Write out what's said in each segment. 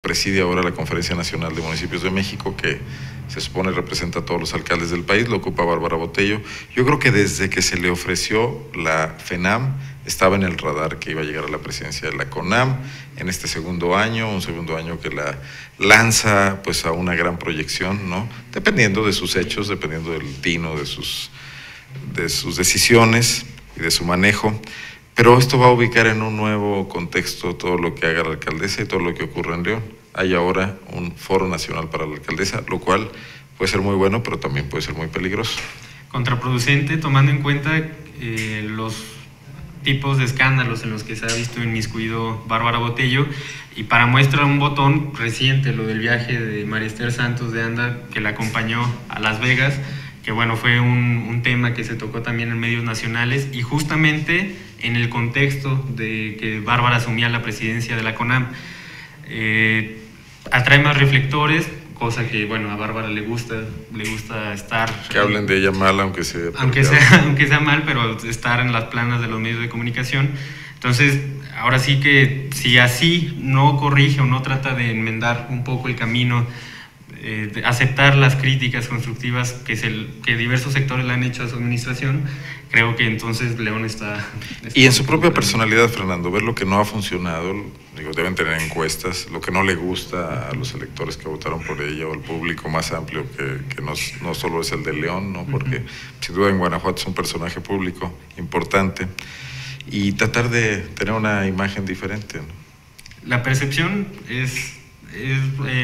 preside ahora la Conferencia Nacional de Municipios de México, que se supone representa a todos los alcaldes del país, lo ocupa Bárbara Botello. Yo creo que desde que se le ofreció la FENAM, estaba en el radar que iba a llegar a la presidencia de la CONAM en este segundo año, un segundo año que la lanza pues a una gran proyección, ¿no? Dependiendo de sus hechos, dependiendo del tino de sus decisiones y de su manejo. Pero esto va a ubicar en un nuevo contexto todo lo que haga la alcaldesa y todo lo que ocurre en León. Hay ahora un foro nacional para la alcaldesa, lo cual puede ser muy bueno, pero también puede ser muy peligroso. Contraproducente, tomando en cuenta los tipos de escándalos en los que se ha visto inmiscuido Bárbara Botello, y para muestra un botón reciente, lo del viaje de María Esther Santos de Anda, que la acompañó a Las Vegas, que bueno, fue un tema que se tocó también en medios nacionales, y justamente en el contexto de que Bárbara asumía la presidencia de la CONAM. Atrae más reflectores, cosa que bueno, a Bárbara le gusta estar... Que hablen de ella mal, aunque sea mal, pero estar en las planas de los medios de comunicación. Entonces, ahora sí que si así no corrige o no trata de enmendar un poco el camino, de aceptar las críticas constructivas que diversos sectores le han hecho a su administración, creo que entonces León está y en su propia personalidad, Fernando, ver lo que no ha funcionado, digo, deben tener encuestas, lo que no le gusta a los electores que votaron por ella o al público más amplio, que no solo es el de León, ¿no? Porque sin duda en Guanajuato es un personaje público importante, y tratar de tener una imagen diferente, ¿no? La percepción es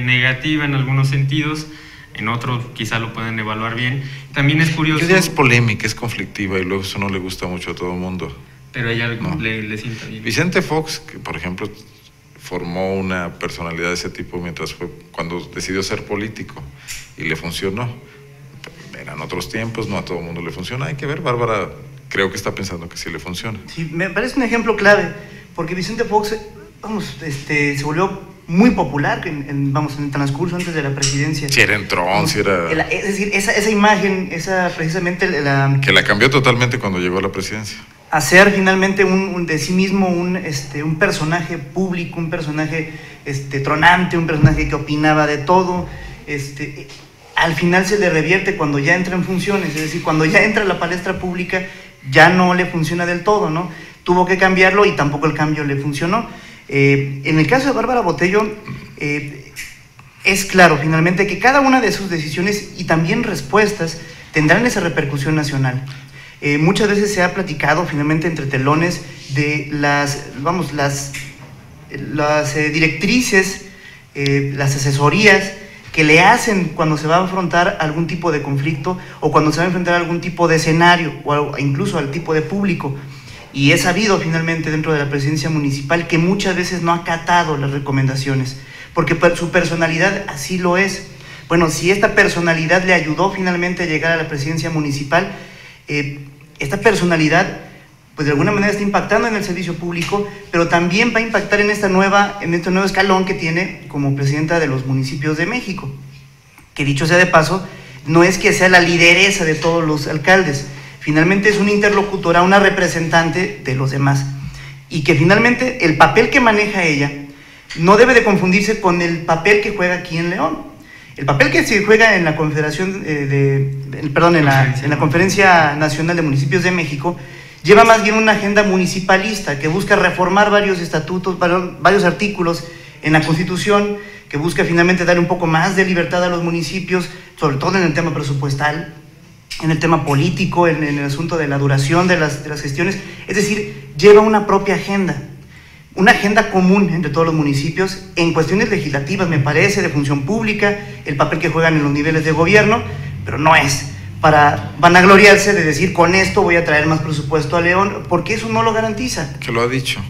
negativa en algunos sentidos, en otros quizá lo pueden evaluar bien. También es curioso... Ella es polémica, es conflictiva, y luego eso no le gusta mucho a todo el mundo. Pero a ella no. le sienta bien. Vicente Fox, que por ejemplo formó una personalidad de ese tipo cuando decidió ser político, y le funcionó. Eran otros tiempos, no a todo el mundo le funciona. Hay que ver, Bárbara creo que está pensando que sí le funciona. Sí, me parece un ejemplo clave, porque Vicente Fox, se volvió muy popular en el transcurso antes de la presidencia. Si era entrón, si era... Es decir, esa imagen, precisamente que la cambió totalmente cuando llegó a la presidencia. Hacer finalmente de sí mismo un personaje público, un personaje tronante, un personaje que opinaba de todo, al final se le revierte cuando ya entra en funciones, es decir, cuando ya entra a la palestra pública, ya no le funciona del todo, ¿no? Tuvo que cambiarlo y tampoco el cambio le funcionó. En el caso de Bárbara Botello, es claro finalmente que cada una de sus decisiones y también respuestas tendrán esa repercusión nacional. Muchas veces se ha platicado finalmente entre telones de las directrices, las asesorías que le hacen cuando se va a afrontar algún tipo de conflicto o cuando se va a enfrentar algún tipo de escenario o incluso al tipo de público. Y es sabido finalmente dentro de la presidencia municipal que muchas veces no ha acatado las recomendaciones, porque su personalidad así lo es. Bueno, si esta personalidad le ayudó finalmente a llegar a la presidencia municipal, esta personalidad pues de alguna manera está impactando en el servicio público, pero también va a impactar en este nuevo escalón que tiene como presidenta de los municipios de México, que dicho sea de paso, no es que sea la lideresa de todos los alcaldes, finalmente es una interlocutora, una representante de los demás, y que finalmente el papel que maneja ella no debe de confundirse con el papel que juega aquí en León. El papel que se juega en la Confederación en la Conferencia Nacional de Municipios de México lleva más bien una agenda municipalista que busca reformar varios estatutos, varios artículos en la Constitución, que busca finalmente dar un poco más de libertad a los municipios, sobre todo en el tema presupuestal, en el tema político, en el asunto de la duración de las gestiones. Es decir, lleva una propia agenda, una agenda común entre todos los municipios en cuestiones legislativas, me parece, de función pública, el papel que juegan en los niveles de gobierno, pero no es para vanagloriarse de decir con esto voy a traer más presupuesto a León, porque eso no lo garantiza. Que lo ha dicho.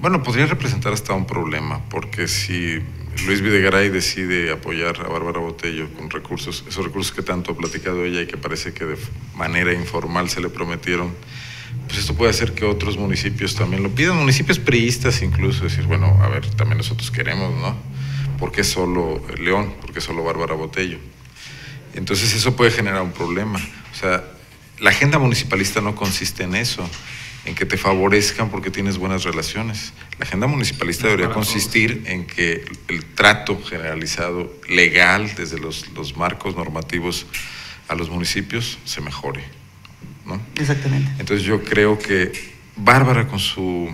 Bueno, podría representar hasta un problema, porque si Luis Videgaray decide apoyar a Bárbara Botello con recursos, esos recursos que tanto ha platicado ella y que parece que de manera informal se le prometieron, pues esto puede hacer que otros municipios también lo pidan, municipios priistas incluso, decir, bueno, a ver, también nosotros queremos, ¿no? ¿Por qué solo León? ¿Por qué solo Bárbara Botello? Entonces eso puede generar un problema. O sea, la agenda municipalista no consiste en eso. en que te favorezcan porque tienes buenas relaciones. La agenda municipalista debería consistir en que el trato generalizado, legal, desde los marcos normativos a los municipios, se mejore, ¿no? Exactamente. Entonces yo creo que Bárbara, con su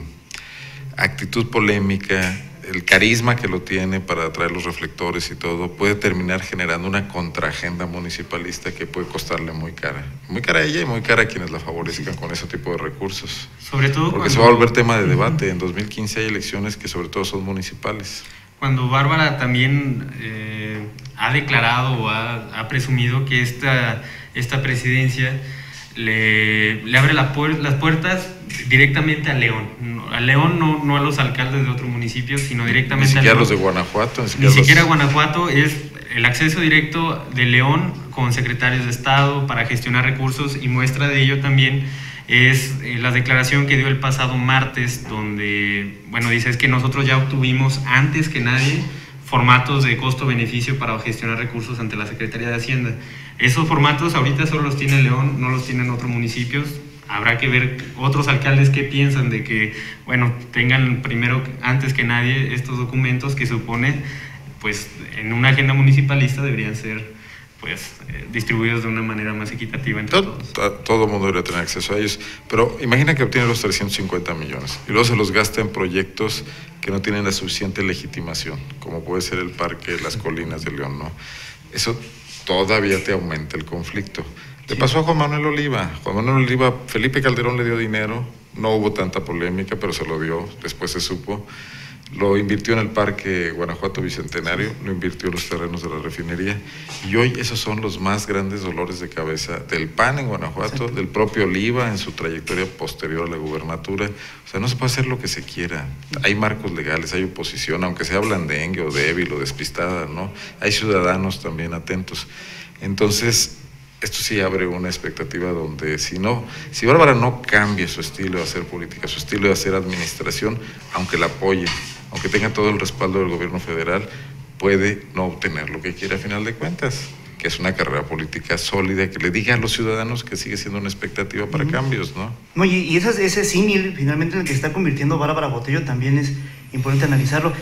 actitud polémica, el carisma que lo tiene para atraer los reflectores y todo, puede terminar generando una contraagenda municipalista que puede costarle muy cara a ella y muy cara a quienes la favorezcan con ese tipo de recursos. Sobre todo porque se va a volver tema de debate. En 2015 hay elecciones que sobre todo son municipales. Cuando Bárbara también ha declarado o ha presumido que esta presidencia le abre las puertas directamente a León. A León, no a los alcaldes de otro municipio, sino directamente a León. Ni siquiera los de Guanajuato. Ni siquiera Guanajuato, es el acceso directo de León con secretarios de Estado para gestionar recursos, y muestra de ello también es la declaración que dio el pasado martes, donde, bueno, dice es que nosotros ya obtuvimos antes que nadie formatos de costo-beneficio para gestionar recursos ante la Secretaría de Hacienda. Esos formatos ahorita solo los tiene León, no los tienen otros municipios. Habrá que ver otros alcaldes qué piensan de que, bueno, tengan primero, antes que nadie, estos documentos que supone, pues, en una agenda municipalista deberían ser, pues, distribuidos de una manera más equitativa entre todos. Todo el mundo debería tener acceso a ellos, pero imagina que obtiene los 350 millones y luego se los gasta en proyectos que no tienen la suficiente legitimación, como puede ser el Parque Las Colinas de León, ¿no? Eso todavía te aumenta el conflicto. Le pasó a Juan Manuel Oliva. Juan Manuel Oliva, Felipe Calderón le dio dinero, no hubo tanta polémica, pero se lo dio, después se supo. Lo invirtió en el Parque Guanajuato Bicentenario, lo invirtió en los terrenos de la refinería, y hoy esos son los más grandes dolores de cabeza del PAN en Guanajuato, exacto, del propio Oliva en su trayectoria posterior a la gubernatura. O sea, no se puede hacer lo que se quiera. Hay marcos legales, hay oposición, aunque sea blandengue o débil o despistada, ¿no? Hay ciudadanos también atentos. Entonces, esto sí abre una expectativa donde si Bárbara no cambia su estilo de hacer política, su estilo de hacer administración, aunque la apoye, aunque tenga todo el respaldo del gobierno federal, puede no obtener lo que quiere a final de cuentas, que es una carrera política sólida, que le diga a los ciudadanos que sigue siendo una expectativa para cambios, ¿no? No, y ese símil finalmente en el que se está convirtiendo Bárbara Botello también es importante analizarlo,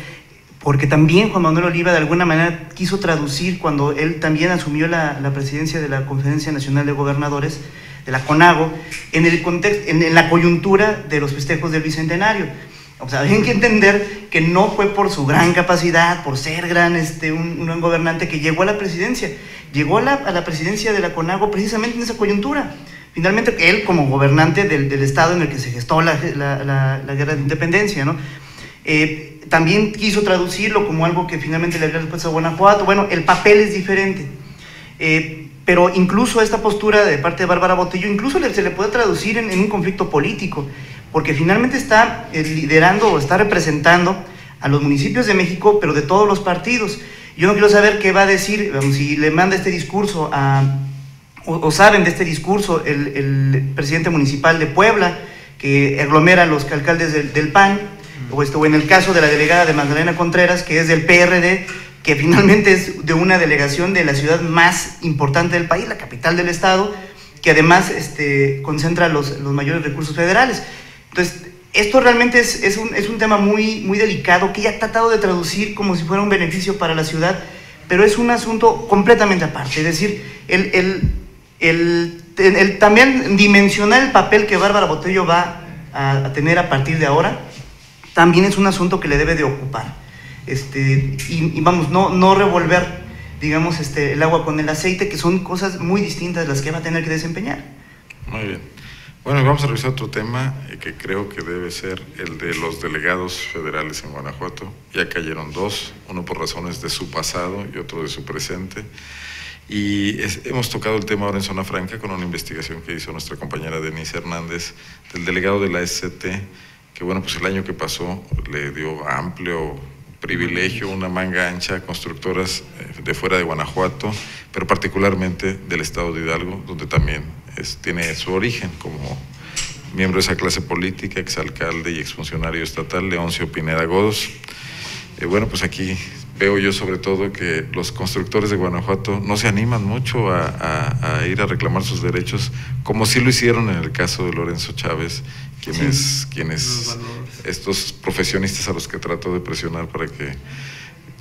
porque también Juan Manuel Oliva de alguna manera quiso traducir cuando él también asumió la presidencia de la Conferencia Nacional de Gobernadores, de la CONAGO, en el contexto, en la coyuntura de los festejos del Bicentenario. O sea, hay que entender que no fue por su gran capacidad, por ser un gran gobernante que llegó a la presidencia. Llegó a la presidencia de la CONAGO precisamente en esa coyuntura. Finalmente, él como gobernante del estado en el que se gestó la guerra de independencia, ¿no? También quiso traducirlo como algo que finalmente le habría después a Guanajuato. Bueno, el papel es diferente. Pero incluso esta postura de parte de Bárbara Botello, incluso se le puede traducir en un conflicto político, porque finalmente está liderando o está representando a los municipios de México, pero de todos los partidos. Yo no quiero saber qué va a decir, si le manda este discurso o saben de este discurso el presidente municipal de Puebla, que aglomera a los alcaldes del PAN, o en el caso de la delegada de Magdalena Contreras, que es del PRD, que finalmente es de una delegación de la ciudad más importante del país, la capital del estado, que además concentra los mayores recursos federales. Entonces, esto realmente es un tema muy, muy delicado, que ella ha tratado de traducir como si fuera un beneficio para la ciudad, pero es un asunto completamente aparte. Es decir, el también dimensionar el papel que Bárbara Botello va a tener a partir de ahora, también es un asunto que le debe de ocupar. Y vamos, no revolver, digamos, el agua con el aceite, que son cosas muy distintas las que va a tener que desempeñar. Muy bien. Bueno, vamos a revisar otro tema que creo que debe ser el de los delegados federales en Guanajuato. Ya cayeron dos, uno por razones de su pasado y otro de su presente. Y hemos tocado el tema ahora en Zona Franca con una investigación que hizo nuestra compañera Denise Hernández, del delegado de la SCT, que bueno, pues el año que pasó le dio amplio privilegio, una manga ancha a constructoras de fuera de Guanajuato, pero particularmente del estado de Hidalgo, donde también tiene su origen como miembro de esa clase política, exalcalde y exfuncionario estatal, Leoncio Pineda Godos. Bueno, pues aquí veo yo sobre todo que los constructores de Guanajuato no se animan mucho a ir a reclamar sus derechos, como sí lo hicieron en el caso de Lorenzo Chávez, quienes estos profesionistas a los que trato de presionar para que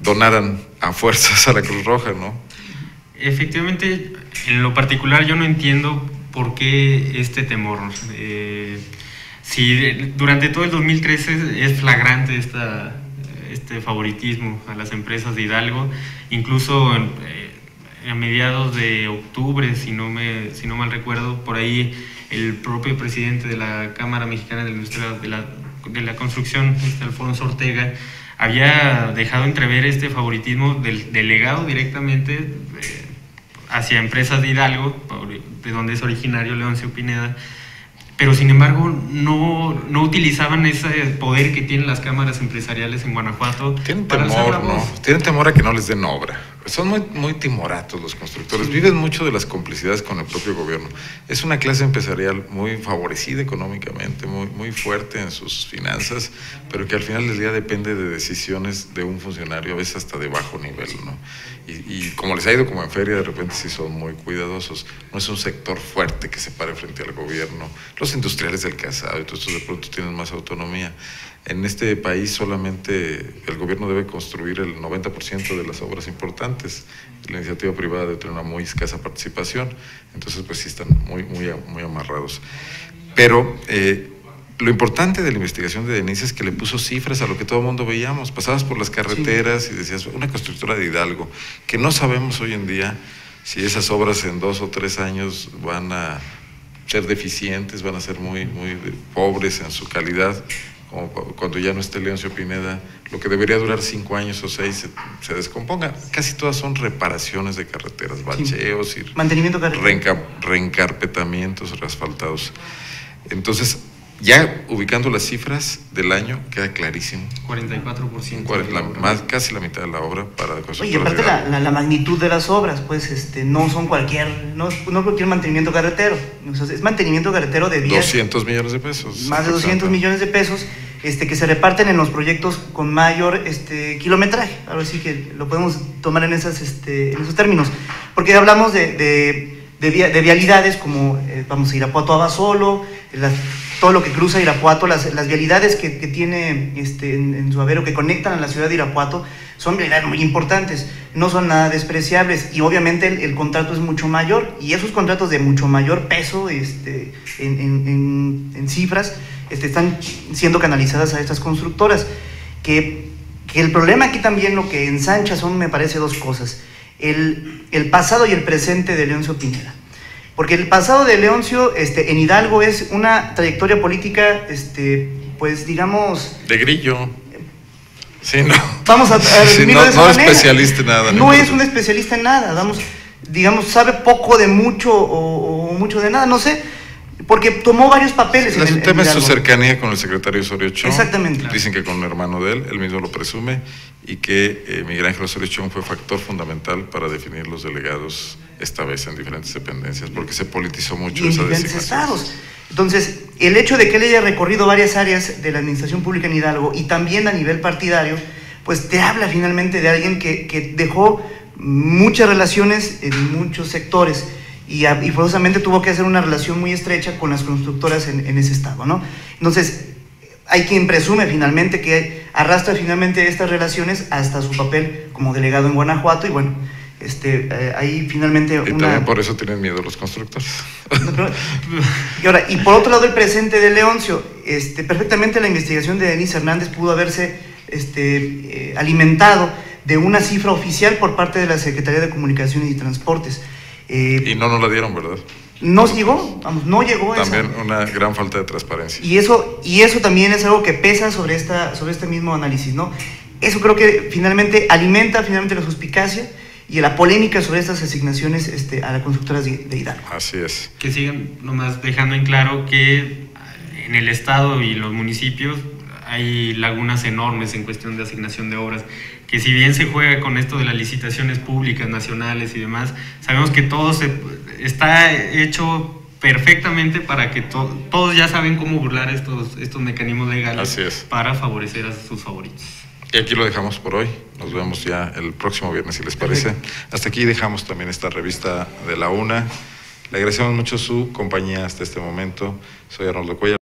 donaran a fuerzas a la Cruz Roja, ¿no? Efectivamente, en lo particular yo no entiendo por qué este temor. Si durante todo el 2013 es flagrante este favoritismo a las empresas de Hidalgo, incluso a mediados de octubre, si no mal recuerdo, por ahí el propio presidente de la Cámara Mexicana de la Industria de la Construcción, Alfonso Ortega, había dejado entrever este favoritismo del delegado directamente hacia empresas de Hidalgo, de donde es originario Leoncio Pineda, pero sin embargo no utilizaban ese poder que tienen las cámaras empresariales en Guanajuato. Tienen temor, ¿no? Tienen temor a que no les den obra. Son muy timoratos los constructores, sí. Viven mucho de las complicidades con el propio gobierno. Es una clase empresarial muy favorecida económicamente, muy fuerte en sus finanzas, pero que al final del día depende de decisiones de un funcionario, a veces hasta de bajo nivel, ¿no? Y como les ha ido como en feria, de repente sí son muy cuidadosos. No es un sector fuerte que se pare frente al gobierno. Los industriales del calzado y todos estos de pronto tienen más autonomía. En este país solamente el gobierno debe construir el 90% de las obras importantes. La iniciativa privada debe tener una muy escasa participación. Entonces pues sí están muy amarrados. Pero lo importante de la investigación de Denise es que le puso cifras a lo que todo el mundo veíamos. Pasabas por las carreteras, sí, y decías, una constructora de Hidalgo, que no sabemos hoy en día si esas obras en 2 o 3 años van a ser deficientes, van a ser muy pobres en su calidad, como cuando ya no esté Leoncio Pineda, lo que debería durar 5 años o 6 se descomponga. Casi todas son reparaciones de carreteras, bacheos, sí. Mantenimiento carretero, reencarpetamientos, reasfaltados. Entonces, ya ubicando las cifras del año, queda clarísimo. 44%. Casi la mitad de la obra para construir. Oye, aparte la magnitud de las obras, pues no son cualquier mantenimiento carretero. O sea, es mantenimiento carretero de vías. 200 millones de pesos. Más de 200 millones de pesos que se reparten en los proyectos con mayor kilometraje. Ahora sí que lo podemos tomar en esos términos. Porque hablamos de vialidades como, vamos a Irapuato a Basolo, todo lo que cruza Irapuato, las vialidades que tiene en su haber, que conectan a la ciudad de Irapuato, son vialidades muy importantes, no son nada despreciables, y obviamente el contrato es mucho mayor, y esos contratos de mucho mayor peso en cifras están siendo canalizadas a estas constructoras, que el problema aquí también lo que ensancha son, me parece, 2 cosas: el pasado y el presente de Leoncio Pineda. Porque el pasado de Leoncio en Hidalgo es una trayectoria política, pues digamos... de Grillo. Sí, no. Vamos a resumirlo de esa manera. No es especialista en nada. No es un especialista en nada. Digamos, sabe poco de mucho o mucho de nada, no sé. Porque tomó varios papeles. El tema es su cercanía con el secretario Osorio Chong. Exactamente. Dicen que con un hermano de él mismo lo presume, y que Miguel Ángel Osorio Chong fue factor fundamental para definir los delegados esta vez en diferentes dependencias, porque se politizó mucho esa designación. Estados. Entonces, el hecho de que él haya recorrido varias áreas de la administración pública en Hidalgo y también a nivel partidario, pues te habla finalmente de alguien que dejó muchas relaciones en muchos sectores y forzosamente tuvo que hacer una relación muy estrecha con las constructoras en ese estado, ¿no? Entonces, hay quien presume finalmente que arrastra finalmente estas relaciones hasta su papel como delegado en Guanajuato, y bueno, ahí finalmente y también por eso tienen miedo los constructores. Y por otro lado, el presente de Leoncio, perfectamente la investigación de Denise Hernández pudo haberse alimentado de una cifra oficial por parte de la Secretaría de Comunicaciones y Transportes. Y no nos la dieron, ¿verdad? No llegó, no llegó. También una gran falta de transparencia. Y eso también es algo que pesa sobre este mismo análisis, ¿no? Eso creo que finalmente alimenta la suspicacia y la polémica sobre estas asignaciones a las constructoras de Hidalgo. Así es. Que sigan nomás dejando en claro que en el estado y los municipios hay lagunas enormes en cuestión de asignación de obras, que si bien se juega con esto de las licitaciones públicas, nacionales y demás, sabemos que todo está hecho perfectamente para que todos ya saben cómo burlar estos mecanismos legales para favorecer a sus favoritos. Y aquí lo dejamos por hoy. Nos vemos ya el próximo viernes, si les parece. Hasta aquí dejamos también esta revista de la UNA. Le agradecemos mucho su compañía hasta este momento. Soy Arnoldo Cuellar.